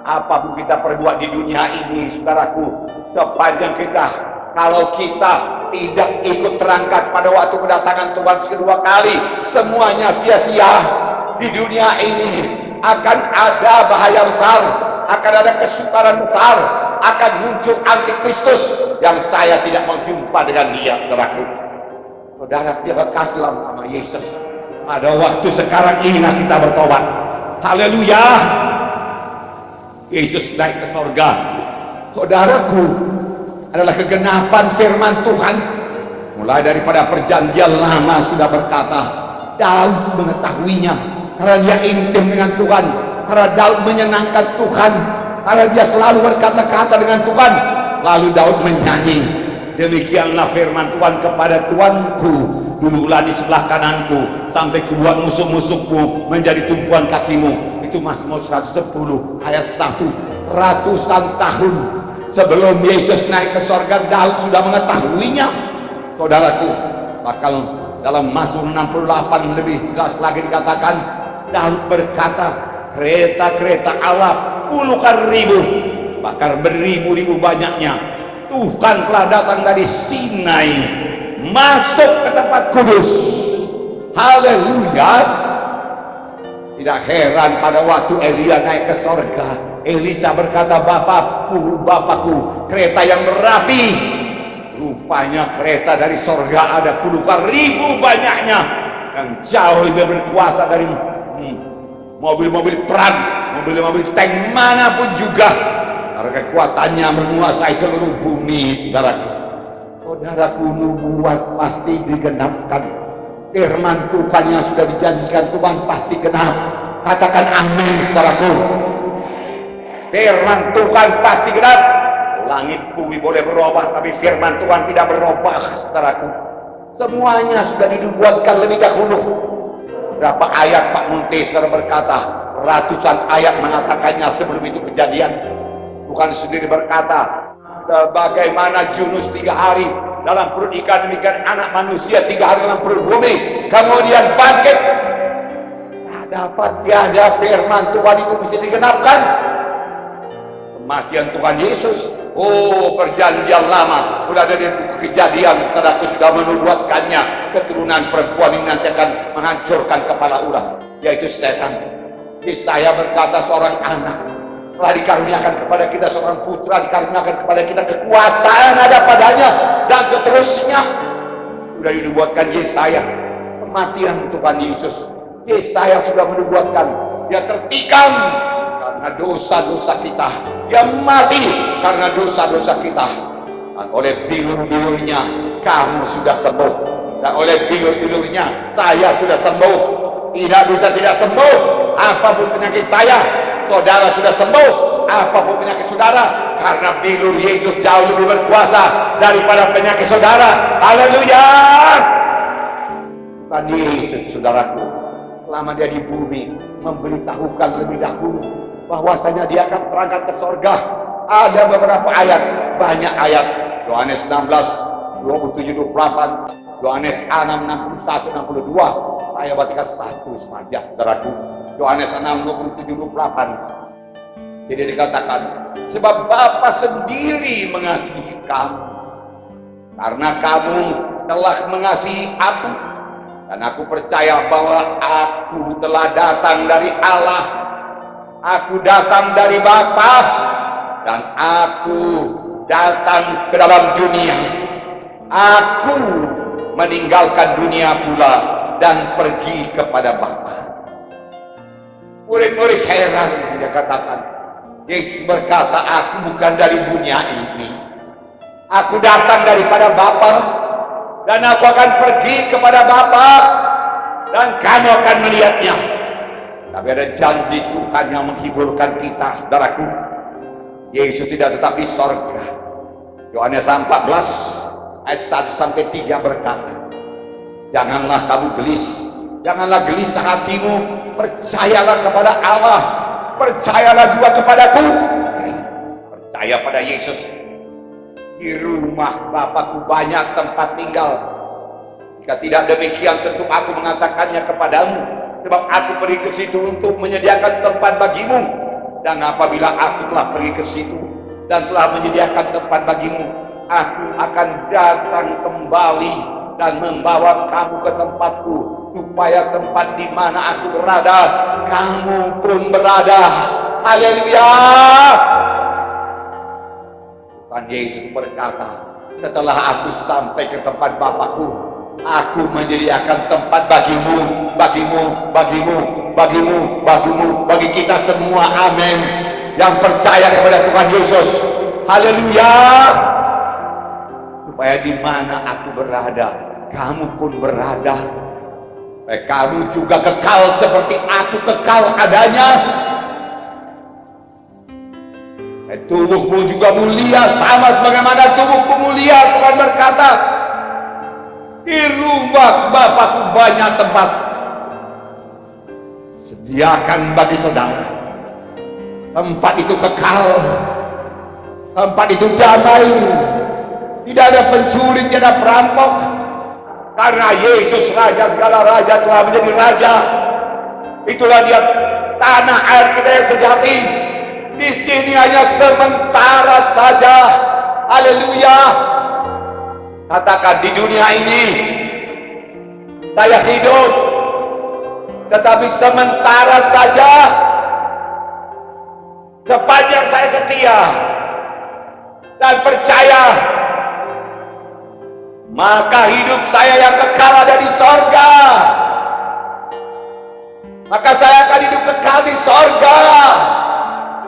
Apapun kita perbuat di dunia ini, saudaraku, sepanjang kalau kita tidak ikut terangkat pada waktu kedatangan Tuhan kedua kali, semuanya sia-sia. Di dunia ini akan ada bahaya besar, akan ada kesukaran besar, akan muncul antikristus yang saya tidak mau jumpa dengan dia, saudaraku. Saudara, kasihlah sama Yesus. Pada waktu sekarang inilah kita bertobat. Haleluya. Yesus naik ke surga. Saudaraku, adalah kegenapan firman Tuhan. Mulai daripada perjanjian lama sudah berkata, Daud mengetahuinya karena dia intim dengan Tuhan, karena Daud menyenangkan Tuhan, karena dia selalu berkata-kata dengan Tuhan. Lalu Daud menyanyi, demikianlah firman Tuhan kepada Tuanku, duduklah di sebelah kananku sampai kubuat musuh-musuhmu menjadi tumpuan kakimu. Itu Mazmur 110 ayat 1. Ratusan tahun sebelum Yesus naik ke surga, Daud sudah mengetahuinya, saudaraku. Bahkan dalam Mazmur 68 lebih jelas lagi dikatakan, Daud berkata, kereta-kereta Allah puluhan ribu, bahkan beribu-ribu banyaknya, Tuhan telah datang dari Sinai masuk ke tempat kudus. Haleluya. Tidak heran pada waktu Elia naik ke surga, Elisa berkata, Bapakku, kereta yang berapi. Rupanya kereta dari surga ada puluhan ribu banyaknya, yang jauh lebih berkuasa dari mobil-mobil perang, mobil-mobil tank manapun juga, karena kekuatannya menguasai seluruh bumi. Saudaraku, nubuat pasti digenapkan. Firman Tuhan yang sudah dijanjikan Tuhan pasti genap. Katakan amin, saudaraku. Firman Tuhan pasti genap. Langit bumi boleh berubah, tapi firman Tuhan tidak berubah, saudaraku. Semuanya sudah dinubuatkan lebih dahulu. Berapa ayat Pak Munti saudara berkata, ratusan ayat mengatakannya sebelum itu kejadian. Tuhan sendiri berkata, bagaimana Yunus 3 hari dalam perut ikan, demikian anak manusia 3 hari dalam perut bumi, kemudian bangkit. Tak dapat tiada firman Tuhan itu bisa digenapkan. Kematian Tuhan Yesus, perjanjian lama sudah ada di buku Kejadian, saudaraku, sudah menubuatkannya. Keturunan perempuan ini nanti akan menghancurkan kepala ular, yaitu setan. Yesaya berkata, seorang anak telah dikaruniakan kepada kita, seorang putra dikaruniakan kepada kita, kekuasaan ada padanya, dan seterusnya. Sudah dinubuatkan Yesaya kematian Tuhan Yesus. Yesaya sudah menubuatkan dia tertikam karena dosa-dosa kita, dia mati karena dosa-dosa kita, dan oleh bilur-bilurnya kamu sudah sembuh, dan oleh bilur-bilurnya saya sudah sembuh. Tidak bisa tidak sembuh. Apapun penyakit saya, saudara sudah sembuh. Apapun penyakit saudara, karena bilur Yesus jauh lebih berkuasa daripada penyakit saudara. Haleluya. Tuhan Yesus, saudaraku, selama dia di bumi, memberitahukan lebih dahulu bahwasanya dia akan terangkat ke surga. Ada beberapa ayat, banyak ayat. Yohanes 16, 27, 28, Yohanes 6, 61, 62. Saya bacakan satu saja, saudaraku. Yohanes 6, 27, 28. Jadi dikatakan, sebab Bapa sendiri mengasihi kamu, karena kamu telah mengasihi aku, dan aku percaya bahwa aku telah datang dari Allah. Aku datang dari Bapa, dan aku datang ke dalam dunia. Aku meninggalkan dunia pula dan pergi kepada Bapa. Murid-murid heran, dia katakan. Yesus berkata, aku bukan dari dunia ini. Aku datang daripada Bapa, dan aku akan pergi kepada Bapa, dan kamu akan melihatnya. Tapi ada janji Tuhan yang menghiburkan kita, saudaraku. Yesus tidak tetap di sorga. Yohanes 14 ayat 1 sampai 3 berkata, janganlah kamu gelis, janganlah gelisah hatimu, percayalah kepada Allah, percayalah juga kepadaku. Percaya pada Yesus. Di rumah Bapakku banyak tempat tinggal. Jika tidak demikian, tentu aku mengatakannya kepadamu, sebab aku pergi ke situ untuk menyediakan tempat bagimu. Dan apabila aku telah pergi ke situ dan telah menyediakan tempat bagimu, aku akan datang kembali dan membawa kamu ke tempatku, supaya tempat di mana aku berada, kamu pun berada. Haleluya. Tuhan Yesus berkata, setelah aku sampai ke tempat Bapakku, aku menyediakan tempat bagimu, bagi kita semua. Amin. Yang percaya kepada Tuhan Yesus. Haleluya. Supaya di mana aku berada, kamu pun berada. Supaya kamu juga kekal seperti aku kekal adanya. Tubuhmu juga mulia sama sebagaimana tubuhku mulia. Tuhan berkata, di rumah Bapakku banyak tempat, sediakan bagi saudara. Tempat itu kekal, tempat itu damai, tidak ada pencuri, tidak ada perampok, karena Yesus Raja segala raja telah menjadi raja. Itulah dia tanah air kita yang sejati. Di sini hanya sementara saja. Haleluya. Katakan, di dunia ini saya hidup, tetapi sementara saja. Sepanjang saya setia dan percaya, maka hidup saya yang kekal ada di sorga. Maka saya akan hidup kekal di sorga,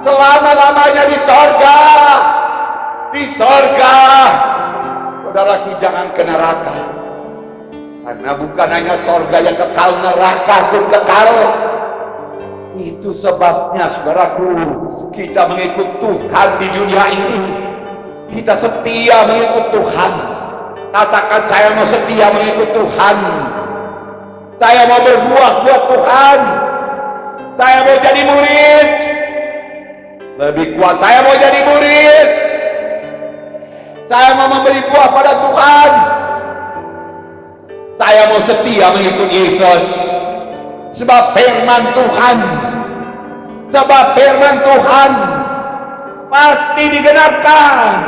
selama-lamanya di sorga. Di sorga. Saudaraku, jangan ke neraka, karena bukan hanya sorga yang kekal, neraka pun kekal. Itu sebabnya saudaraku, kita mengikut Tuhan di dunia ini. Kita setia mengikut Tuhan. Katakan, saya mau setia mengikut Tuhan. Saya mau berbuah buat Tuhan. Saya mau jadi murid. Lebih kuat, saya mau jadi murid. Saya mau memberi buah pada Tuhan. Saya mau setia mengikut Yesus. Sebab firman Tuhan pasti digenapkan.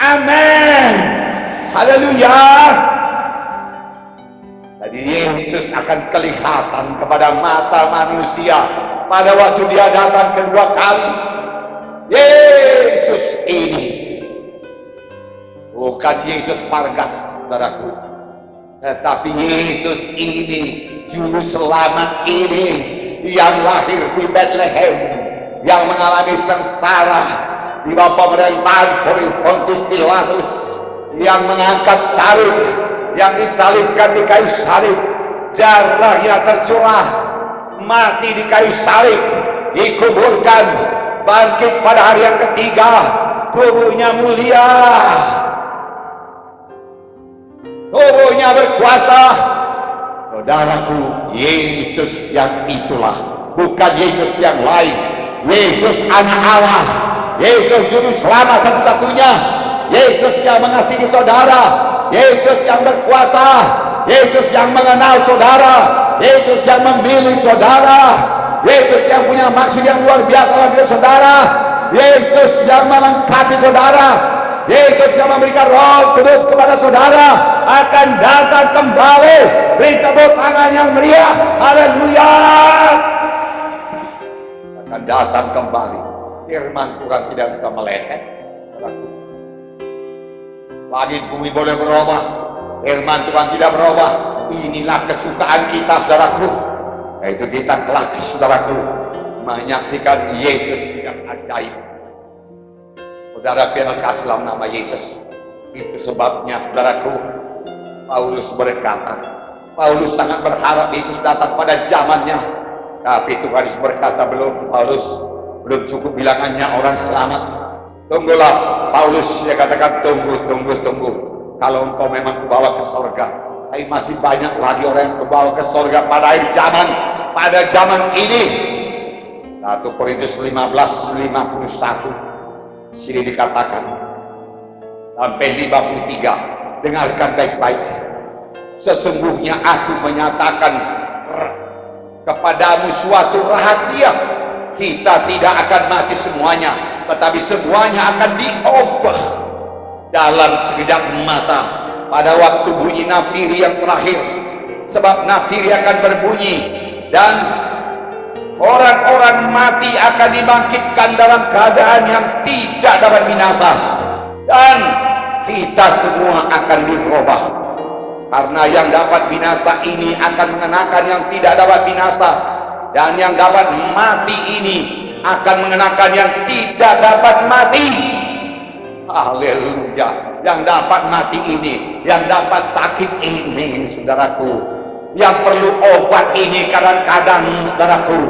Amin. Haleluya. Jadi Yesus akan kelihatan kepada mata manusia pada waktu dia datang kedua kali. Yesus ini bukan Yesus Vargas, saudaraku, tetapi Yesus ini, juru selamat ini, yang lahir di Bethlehem, yang mengalami sengsara di bawah pemerintahan Pontius Pilatus, yang mengangkat salib, yang disalibkan di kayu salib, darahnya tercurah, mati di kayu salib, dikuburkan, bangkit pada hari yang ketiga, tubuhnya mulia, tubuhnya berkuasa. Saudaraku, Yesus yang itulah, bukan Yesus yang lain. Yesus anak Allah, Yesus juru selamat satu-satunya, Yesus yang mengasihi saudara, Yesus yang berkuasa, Yesus yang mengenal saudara, Yesus yang memilih saudara, Yesus yang punya maksud yang luar biasa dalam hidup saudara, Yesus yang melengkapi saudara, Yesus yang memberikan Roh Kudus kepada saudara, akan datang kembali. Beri tepuk tangan yang meriah. Haleluya. Akan datang kembali. Firman Tuhan tidak bisa meleset. Langit bumi boleh berubah, firman Tuhan tidak berubah. Inilah kesukaan kita, saudaraku, yaitu kita kelak, saudaraku, menyaksikan Yesus yang ajaib. Saudara yang kasih dalam nama Yesus. Itu sebabnya, saudaraku, Paulus berkata, Paulus sangat berharap Yesus datang pada zamannya. Tapi Tuhan Yesus berkata, belum, Paulus, belum cukup bilangannya orang selamat. Tunggulah, Paulus, dia katakan, tunggu. Kalau engkau memang kubawa ke sorga, tapi masih banyak lagi orang yang kubawa ke sorga pada akhir zaman, pada zaman ini. 1 Korintus 15:51. Sini dikatakan sampai 53. Dengarkan baik-baik. Sesungguhnya aku menyatakan kepadamu suatu rahasia. Kita tidak akan mati semuanya, tetapi semuanya akan diubah dalam sekejap mata pada waktu bunyi nafiri yang terakhir. Sebab nafiri akan berbunyi dan orang-orang mati akan dibangkitkan dalam keadaan yang tidak dapat binasa, dan kita semua akan dirubah. Karena yang dapat binasa ini akan mengenakan yang tidak dapat binasa, dan yang dapat mati ini akan mengenakan yang tidak dapat mati. Haleluya. Yang dapat mati ini, yang dapat sakit ini, saudaraku, yang perlu obat ini kadang-kadang, saudaraku,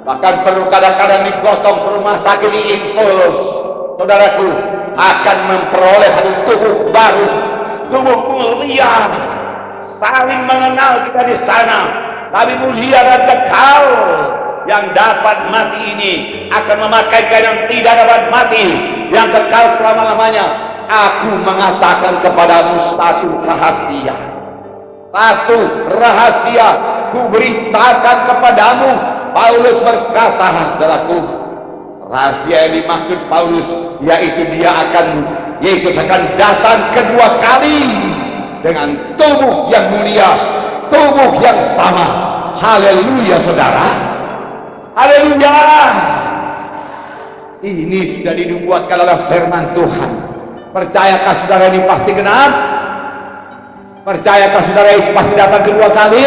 bahkan perlu kadang-kadang digotong ke rumah sakit, diinfus, saudaraku, akan memperoleh satu tubuh baru, tubuh mulia, saling mengenal kita di sana, tapi mulia dan kekal. Yang dapat mati ini akan memakaikan yang tidak dapat mati, yang kekal selama-lamanya. Aku mengatakan kepadamu satu rahasia, satu rahasia ku beritakan kepadamu. Paulus berkata, saudaraku, rahasia yang dimaksud Paulus yaitu Yesus akan datang kedua kali dengan tubuh yang mulia, tubuh yang sama. Haleluya, saudara. Haleluya. Ini sudah dinubuatkan oleh firman Tuhan. Percayakah saudara ini pasti genap? Percayakah saudara Yesus pasti datang kedua kali?